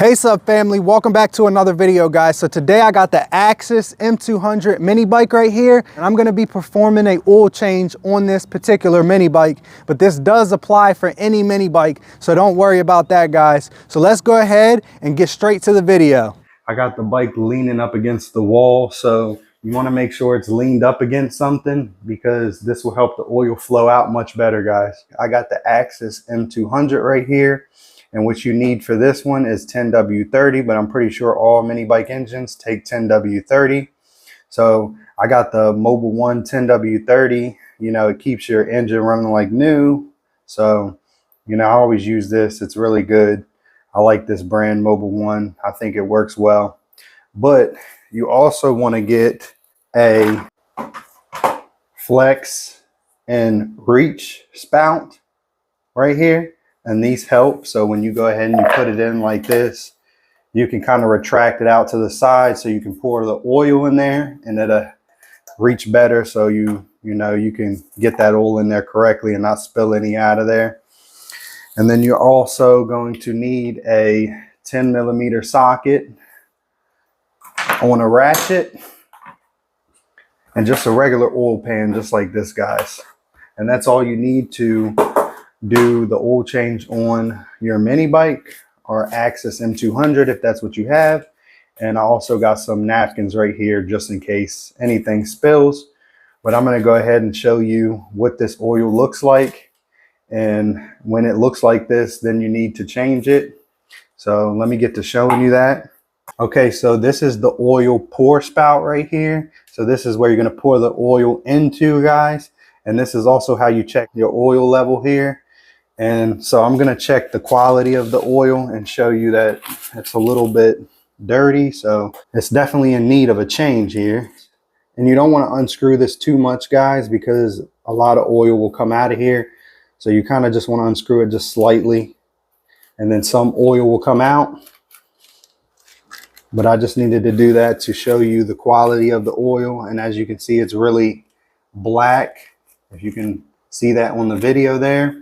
Hey sup family, welcome back to another video guys. So today I got the Axis M200 mini bike right here, and I'm gonna be performing a oil change on this particular mini bike, but this does apply for any mini bike, so don't worry about that guys. So let's go ahead and get straight to the video. I got the bike leaning up against the wall, so you wanna make sure it's leaned up against something because this will help the oil flow out much better guys. I got the Axis M200 right here. And what you need for this one is 10W30, but I'm pretty sure all mini bike engines take 10W30. So I got the Mobile One 10W30. You know, it keeps your engine running like new. So, you know, I always use this. It's really good. I like this brand Mobile One. I think it works well. But you also want to get a flex and reach spout right here. And these help. So when you go ahead and you put it in like this, you can kind of retract it out to the side so you can pour the oil in there and it'll reach better. So you know, you can get that oil in there correctly and not spill any out of there. And then you're also going to need a 10mm socket on a ratchet and just a regular oil pan, just like this guys. And that's all you need to do the oil change on your mini bike or Axis M200 if that's what you have. And I also got some napkins right here just in case anything spills. But I'm going to go ahead and show you what this oil looks like. And when it looks like this, then you need to change it. So let me get to showing you that. Okay, so this is the oil pour spout right here. So this is where you're going to pour the oil into guys. And this is also how you check your oil level here. And so I'm going to check the quality of the oil and show you that it's a little bit dirty. So it's definitely in need of a change here. And you don't want to unscrew this too much, guys, because a lot of oil will come out of here. So you kind of just want to unscrew it just slightly. And then some oil will come out. But I just needed to do that to show you the quality of the oil. And as you can see, it's really black. If you can see that on the video there.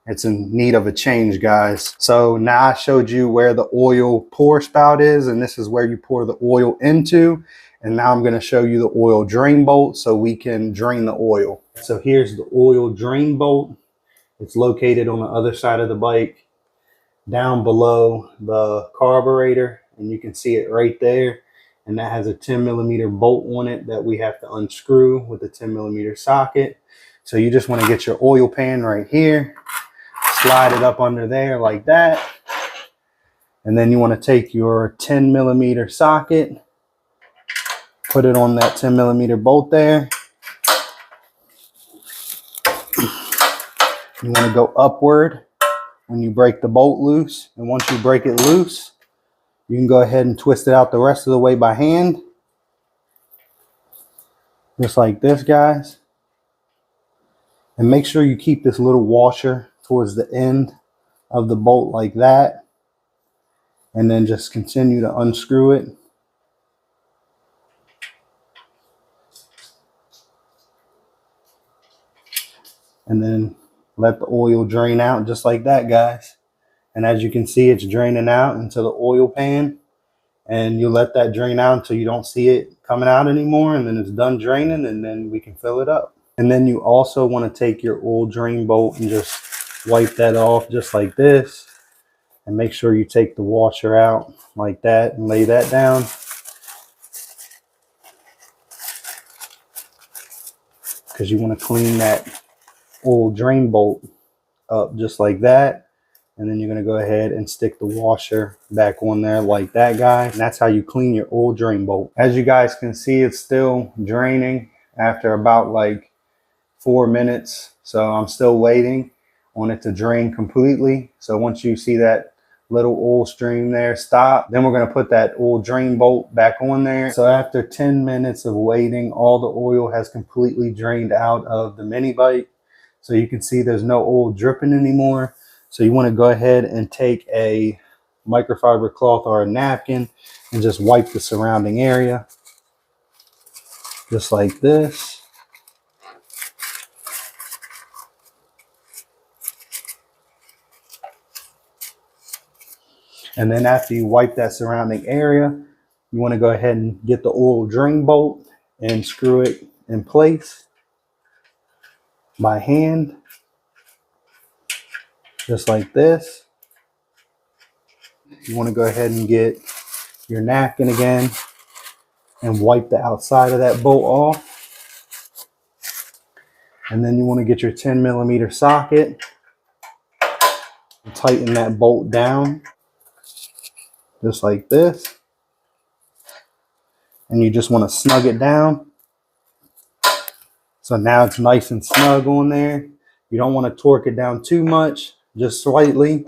It's in need of a change, guys. So now I showed you where the oil pour spout is, and this is where you pour the oil into. And now I'm going to show you the oil drain bolt so we can drain the oil. So here's the oil drain bolt. It's located on the other side of the bike, down below the carburetor, and you can see it right there. And that has a 10mm bolt on it that we have to unscrew with the 10mm socket. So you just want to get your oil pan right here. Slide it up under there like that. And then you want to take your 10mm socket, put it on that 10mm bolt there. You want to go upward when you break the bolt loose. And once you break it loose, you can go ahead and twist it out the rest of the way by hand. Just like this, guys. And make sure you keep this little washer towards the end of the bolt like that. And then just continue to unscrew it. And then let the oil drain out just like that, guys. And as you can see, it's draining out into the oil pan. And you let that drain out until you don't see it coming out anymore. And then it's done draining, and then we can fill it up. And then you also want to take your oil drain bolt and just wipe that off just like this. And make sure you take the washer out like that and lay that down. Because you want to clean that oil drain bolt up just like that. And then you're going to go ahead and stick the washer back on there like that, guys. And that's how you clean your oil drain bolt. As you guys can see, it's still draining after about like 4 minutes. So I'm still waiting on it to drain completely. So once you see that little oil stream there stop, then we're going to put that oil drain bolt back on there. So after 10 minutes of waiting, all the oil has completely drained out of the mini bike. So you can see there's no oil dripping anymore. So you want to go ahead and take a microfiber cloth or a napkin and just wipe the surrounding area just like this. And then after you wipe that surrounding area, you want to go ahead and get the oil drain bolt and screw it in place by hand, just like this. You want to go ahead and get your napkin again and wipe the outside of that bolt off. And then you want to get your 10mm socket and tighten that bolt down, just like this. And you just want to snug it down. So now it's nice and snug on there. You don't want to torque it down too much, just slightly.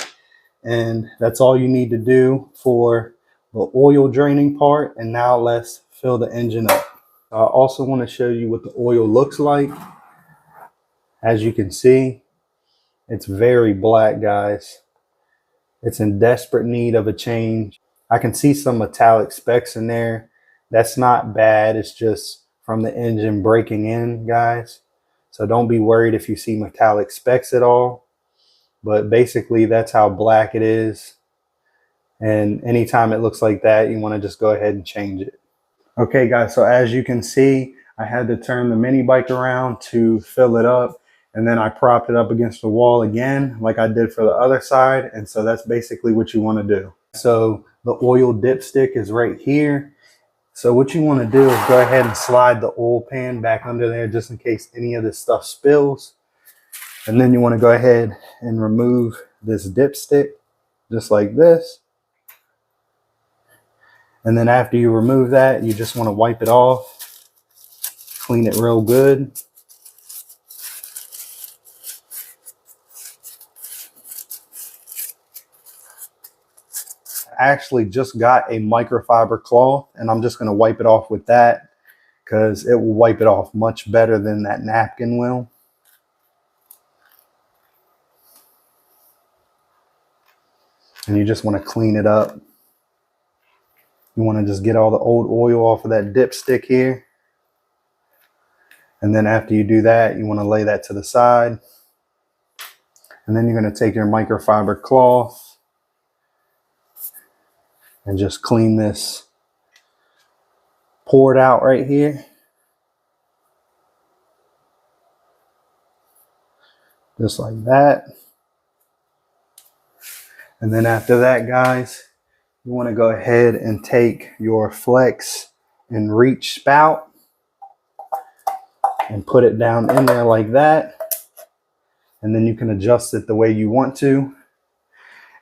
And that's all you need to do for the oil draining part. And now let's fill the engine up. I also want to show you what the oil looks like. As you can see, it's very black, guys. It's in desperate need of a change. I can see some metallic specks in there. That's not bad. It's just from the engine breaking in, guys. So don't be worried if you see metallic specks at all. But basically, that's how black it is. And anytime it looks like that, you want to just go ahead and change it. Okay, guys, so as you can see, I had to turn the mini bike around to fill it up. And then I propped it up against the wall again, like I did for the other side. And so that's basically what you want to do. So the oil dipstick is right here. So what you want to do is go ahead and slide the oil pan back under there just in case any of this stuff spills. And then you want to go ahead and remove this dipstick just like this. And then after you remove that, you just want to wipe it off, clean it real good. I actually just got a microfiber cloth and I'm just going to wipe it off with that because it will wipe it off much better than that napkin will. And you just want to clean it up. You want to just get all the old oil off of that dipstick here. And then after you do that, you want to lay that to the side. And then you're going to take your microfiber cloth and just clean this port out right here. Just like that. And then after that, guys, you want to go ahead and take your flex and reach spout and put it down in there like that. And then you can adjust it the way you want to.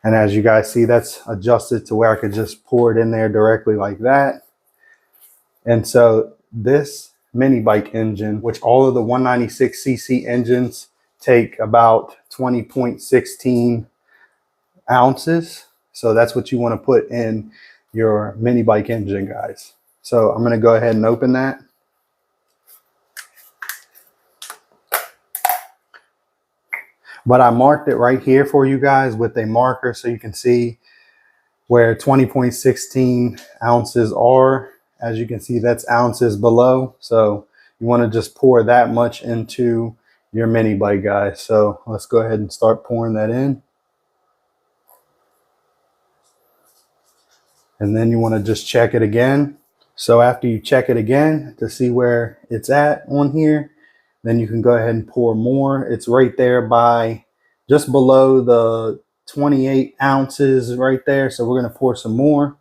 And as you guys see, that's adjusted to where I could just pour it in there directly like that. And so this mini bike engine, which all of the 196cc engines take about 20.16 ounces. So that's what you want to put in your mini bike engine, guys. So I'm going to go ahead and open that. But I marked it right here for you guys with a marker so you can see where 20.16 ounces are. As you can see, that's ounces below. So you want to just pour that much into your mini bike, guys. So let's go ahead and start pouring that in. And then you want to just check it again. So after you check it again to see where it's at on here, then you can go ahead and pour more. It's right there by just below the 28 ounces right there. So we're going to pour some more.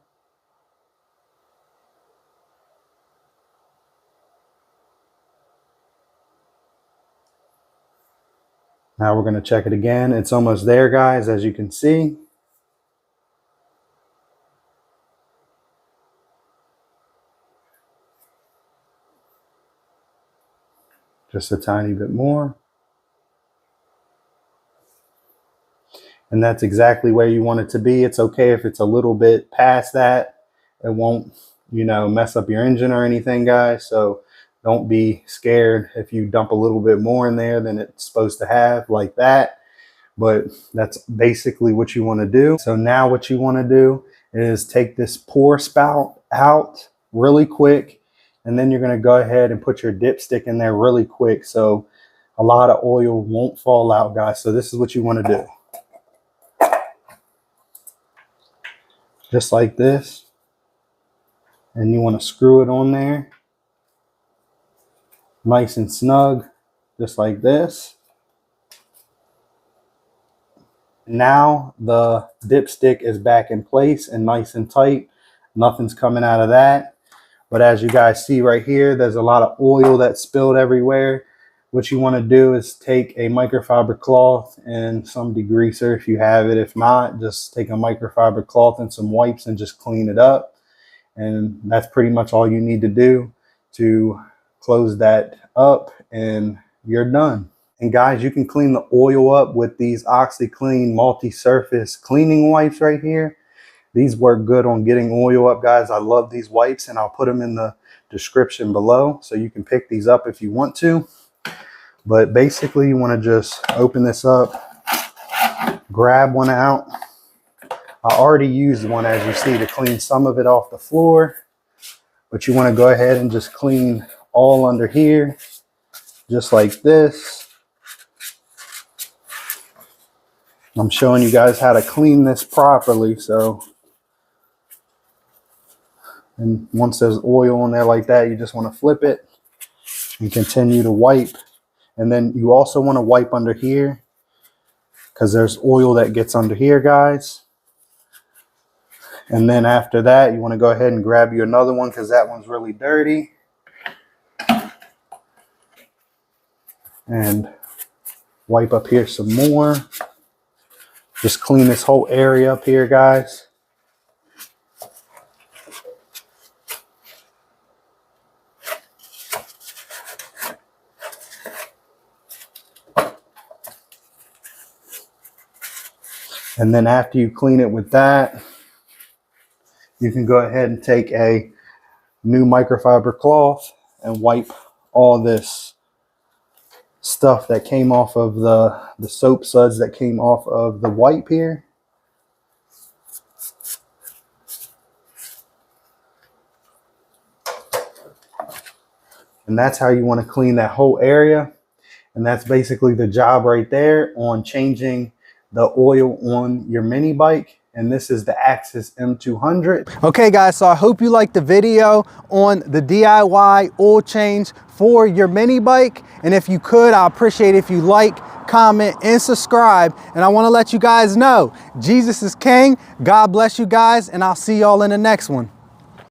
Now we're going to check it again. It's almost there, guys, as you can see. Just a tiny bit more. And that's exactly where you want it to be. It's okay if it's a little bit past that. It won't, you know, mess up your engine or anything, guys. So don't be scared if you dump a little bit more in there than it's supposed to have, like that. But that's basically what you want to do. So now what you want to do is take this pour spout out really quick. And then you're going to go ahead and put your dipstick in there really quick. So a lot of oil won't fall out, guys. So this is what you want to do. just like this. And you want to screw it on there. Nice and snug, just like this. Now the dipstick is back in place and nice and tight. Nothing's coming out of that. But as you guys see right here, there's a lot of oil that spilled everywhere. What you want to do is take a microfiber cloth and some degreaser if you have it. If not, just take a microfiber cloth and some wipes and just clean it up. And that's pretty much all you need to do to close that up, and you're done. And guys, you can clean the oil up with these OxiClean multi-surface cleaning wipes right here. These work good on getting oil up, guys. I love these wipes, and I'll put them in the description below so you can pick these up if you want to. But basically, you want to just open this up, grab one out. I already used one, as you see, to clean some of it off the floor. But you want to go ahead and just clean all under here, just like this. I'm showing you guys how to clean this properly. So, and once there's oil in there like that, you just want to flip it and continue to wipe. And then you also want to wipe under here because there's oil that gets under here, guys. And then after that, you want to go ahead and grab you another one because that one's really dirty. And wipe up here some more. Just clean this whole area up here, guys. And then after you clean it with that, you can go ahead and take a new microfiber cloth and wipe all this stuff that came off of the soap suds that came off of the wipe here. And that's how you want to clean that whole area. And that's basically the job right there on changing the oil on your mini bike. And this is the Axis M200. Okay guys, so I hope you liked the video on the DIY oil change for your mini bike. And if you could, I appreciate it if you like, comment, and subscribe. And I want to let you guys know, Jesus is King. God bless you guys, and I'll see y'all in the next one.